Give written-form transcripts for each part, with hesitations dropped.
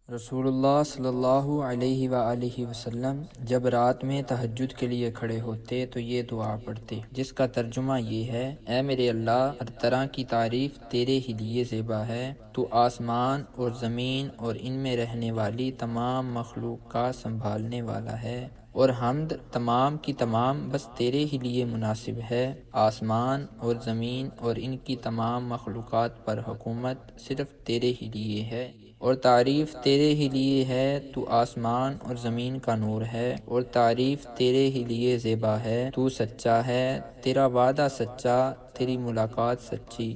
رسول اللہ صلی اللہ علیہ وآلہ وسلم جب رات میں تہجد کے لیے کھڑے ہوتے تو یہ دعا پڑھتے، جس کا ترجمہ یہ ہے: اے میرے اللہ، ہر طرح کی تعریف تیرے ہی لیے زیبا ہے۔ تو آسمان اور زمین اور ان میں رہنے والی تمام مخلوق کا سنبھالنے والا ہے، اور حمد تمام کی تمام بس تیرے ہی لیے مناسب ہے۔ آسمان اور زمین اور ان کی تمام مخلوقات پر حکومت صرف تیرے ہی لیے ہے، اور تعریف تیرے ہی لیے ہے۔ تو آسمان اور زمین کا نور ہے، اور تعریف تیرے ہی لیے زیبا ہے۔ تو سچا ہے، تیرا وعدہ سچا، تیری ملاقات سچی،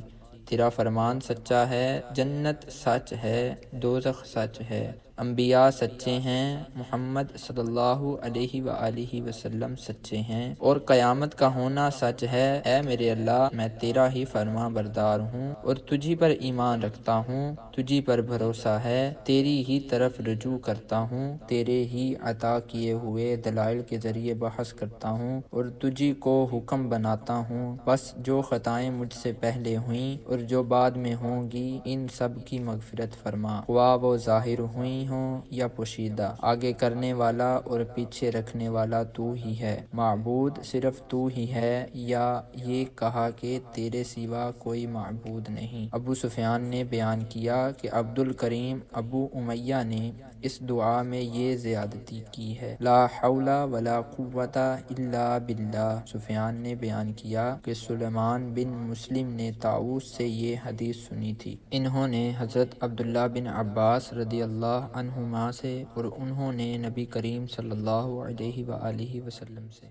تیرا فرمان سچا ہے۔ جنت سچ ہے، دوزخ سچ ہے، انبیاء سچے ہیں، محمد صلی اللہ علیہ وآلہ وسلم سچے ہیں، اور قیامت کا ہونا سچ ہے۔ اے میرے اللہ، میں تیرا ہی فرما بردار ہوں اور تجھی پر ایمان رکھتا ہوں، تجھی پر بھروسہ ہے، تیری ہی طرف رجوع کرتا ہوں، تیرے ہی عطا کیے ہوئے دلائل کے ذریعے بحث کرتا ہوں، اور تجھی کو حکم بناتا ہوں۔ بس جو خطائیں مجھ سے پہلے ہوئیں اور جو بعد میں ہوں گی، ان سب کی مغفرت فرما، خواہ وہ ظاہر ہوئی ہوں یا پوشیدہ۔ آگے کرنے والا اور پیچھے رکھنے والا تو ہی ہے، معبود صرف تو ہی ہے، یا یہ کہا کہ تیرے سوا کوئی معبود نہیں۔ ابو سفیان نے بیان کیا کہ عبد الکریم ابو امیہ نے اس دعا میں یہ زیادتی کی ہے: لا حول ولا قوت الا باللہ۔ سفیان نے بیان کیا کہ سلیمان بن مسلم نے طاؤس سے یہ حدیث سنی تھی۔ انہوں نے حضرت عبداللہ بن عباس رضی اللہ عنہما سے، اور انہوں نے نبی کریم صلی اللہ علیہ وآلہ وسلم سے